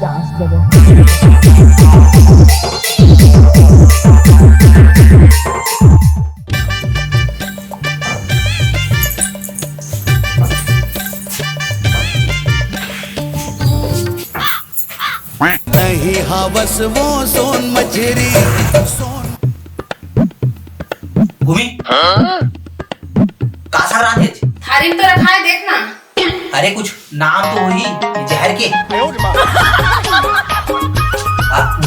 जांच करो। नहीं हवस वो सोन मछरी सोन भूमि कासा रात थारी में तो रखा है देखना। अरे कुछ नाम तो वही जहर के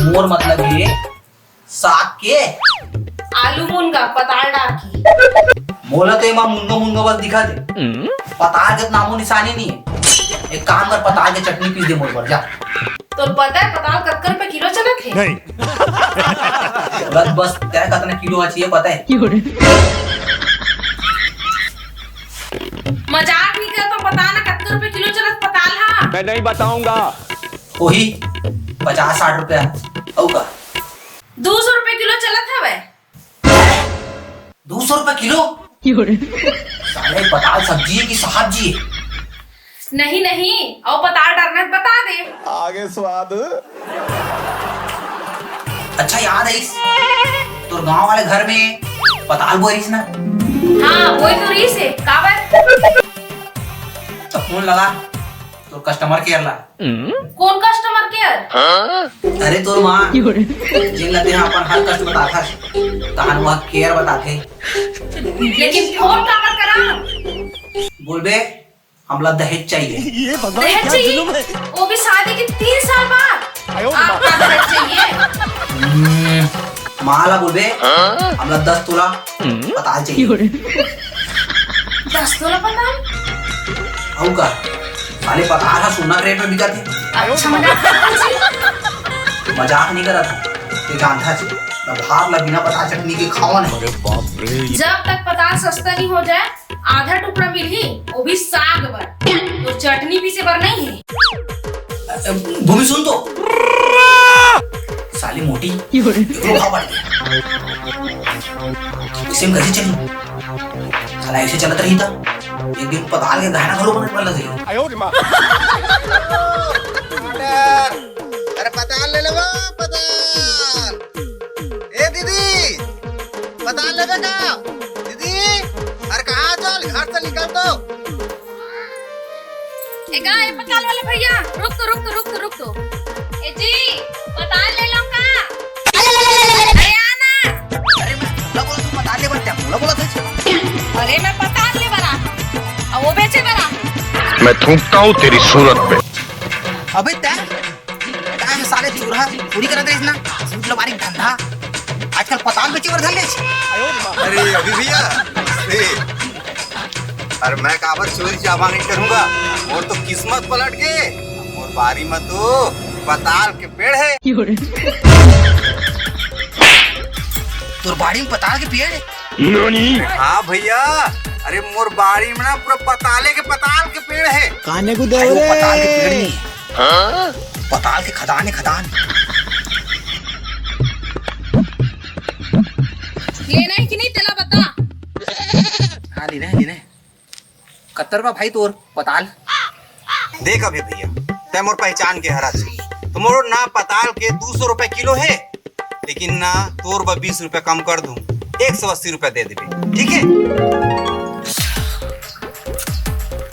मोर मतलब ये साग के आलू मुनगा पताल डाल की मोला तो मां मुंगा मुंगा बस दिखा दे पताल के नामो निशानी नहीं है। एक काम कर पताल के चटनी पीस दे मोर पर जा। तो पता है पताल कक्कर पे किलो चलत है नहीं बस बस तेरा कितना किलो चाहिए पता है। मजाक नहीं कर तो बता ना कत्तर रुपए किलो चलत पताल हा। मैं नहीं बताऊंगा। वही 50-60 रुपया औ का 200 रुपए किलो चलत है वे। 200 रुपया किलो साले पताल सब्जी है कि सब्जी है? नहीं नहीं और पताल डालना है, बता दे। आगे स्वाद। अच्छा याद है इस तो गांव वाले घर में पताल बोरिस ना। हाँ वही तो रीस है काबर। तो फोन लगा तो कस्टमर केयर ला। कौन कस्टमर केयर? अरे तोर माँ जिन लते हैं अपन हर कष्ट बताता तहन वह केयर बताते। लेकिन फोन काबर करा? बोलबे हमला दहेज चाहिए। दहेज चाहिए वो भी शादी के 3 साल बाद आपका दहेज चाहिए। माला बोलबे हमला 10 तोला पताल चाहिए। 10 तोला पताल? औ का साले पताल हा सोना रेट में बिका थे। अच्छा मजाक मजाक नहीं करा था ये जानता थी ना भार ला बिना पताल चटनी के खावा नहीं। जब तक पताल सस्ता नहीं हो जाए आधा टुकड़ा मिली वो भी साग बर तो चटनी पीसे बर नहीं है। भूमि सुन तो साली मोटी भाव बढ़ गया इसे हम कैसे चली साला ऐसे चलत रही था एक दिन पताल के गहना घरों बनने वाला सही। अरे पताल ले लो पताल। ए दीदी पताल लेगा का दीदी? अरे कहाँ चल घर से निकल तो। ए पताल वाले भैया रुक तो ए जी पताल ले लो का। अरे आना। अरे मैं बोला तू पताल ले बच्चा बोला था। अरे मैं पताल ले बरा और वो बेचे बरा। मैं थूकता हूँ तेरी सूरत पे। अबे तय में साले चूरा पूरी करत रहिस ना सूट लबारी धंधा आजकल पताल बेचे वर धंधे। अरे अभी भैया अरे मैं काबर चोरी चाबा नहीं करूंगा। और तो किस्मत पलट गए और बारी में तो पताल के पेड़ है। तोर बाड़ी में पताल के पेड़ है? हाँ भैया अरे मोर बाड़ी में ना पूरा पताल के पेड़ है। काने को दे वो पताल के पेड़ नहीं है पताल के खदान है खदान। लेना है कि नहीं तेला बता। हाँ लेना है कत्तरवा भाई तोर पताल। देख अभी भैया तै मोर पहचान के हरा से तो मोर ना पताल के 200 रुपए किलो है लेकिन ना तोर 20 रुपए कम कर दूं 180 रुपए दे देबे ठीक है।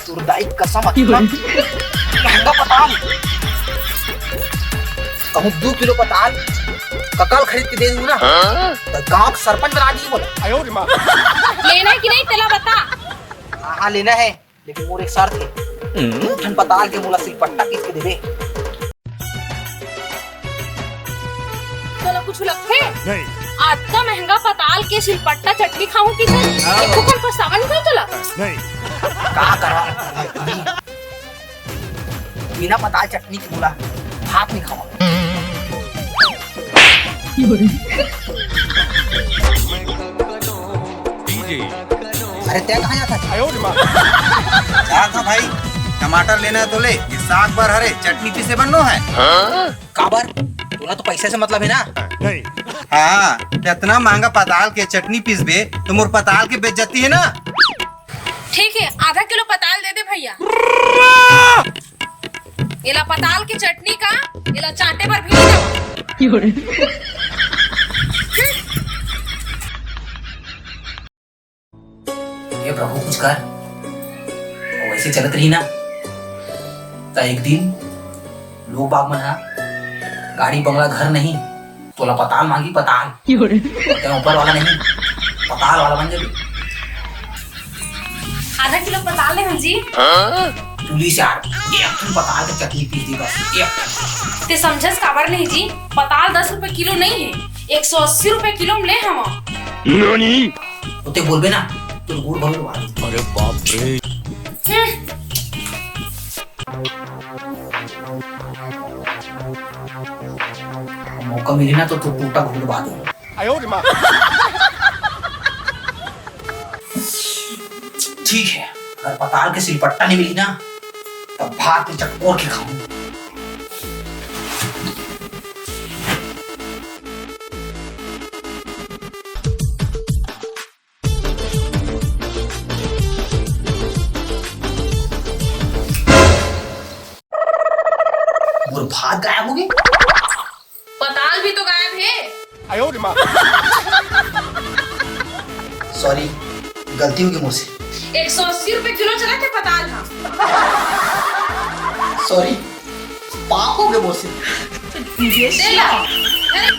तोर दाई कसम महंगा पताल कहूँ 2 किलो पताल ककाल खरीद के दे दूँ ना तो गांव का सरपंच बना दी बोला। लेना है कि नहीं तेला बता। हाँ लेना है लेकिन मोर एक शर्त है ठन पताल के मोला सिलपट्टा पीस के देबे। तोला कुछ लगथे नहीं आज का महंगा पताल के सिलपट्टा चटनी खाऊं कि देखो कौन पर सामान नहीं तोला। नहीं कहा करवा बिना पताल चटनी के मोला भात नहीं खावा। अरे त्या कहाँ जाता है? था भाई टमाटर लेना है तो ले ये साग भर हरे चटनी पीसे बननो है। काबर तोला तो पैसे से मतलब है ना। नहीं हाँ इतना महंगा पताल के चटनी पीसबे तो मोर पताल के बेइज्जती है ना। ठीक है आधा किलो पताल दे दे भैया। इला पताल की चटनी का इला चाटे पर भी दो। ये प्रभु कुछ कर, और वैसे चलत रही ना तो एक दिन लोग बाग मन हा गाड़ी बंगला घर नहीं तोला पताल मांगी पताल ते ऊपर वाला नहीं पताल वाला बन जाबे। आधा किलो पताल ले जी। पुलिस यार एक टन पताल के चटनी पीस दी बस एक। ते समझस काबर नहीं जी, पताल 10 रुपए किलो नहीं है, 180 रुपए किलो में ले हम। नानी उते बोलबे ना तो गुड़ भर दो। अरे बाप रे मौका मिले ना तो टूटा गुड़ बा दो। आयो रे मां ठीक है, अगर पताल के सिलपट्टा नहीं मिली ना तब भात में चटकोर के खाऊं। और भात गायब हो गई, पताल भी तो गायब है। आयो रे मां सॉरी गलती हो गई मुझसे। 180 रुपए किलो चला के पताल था। सॉरी पाप हो गए मुझसे। दे ला। अरे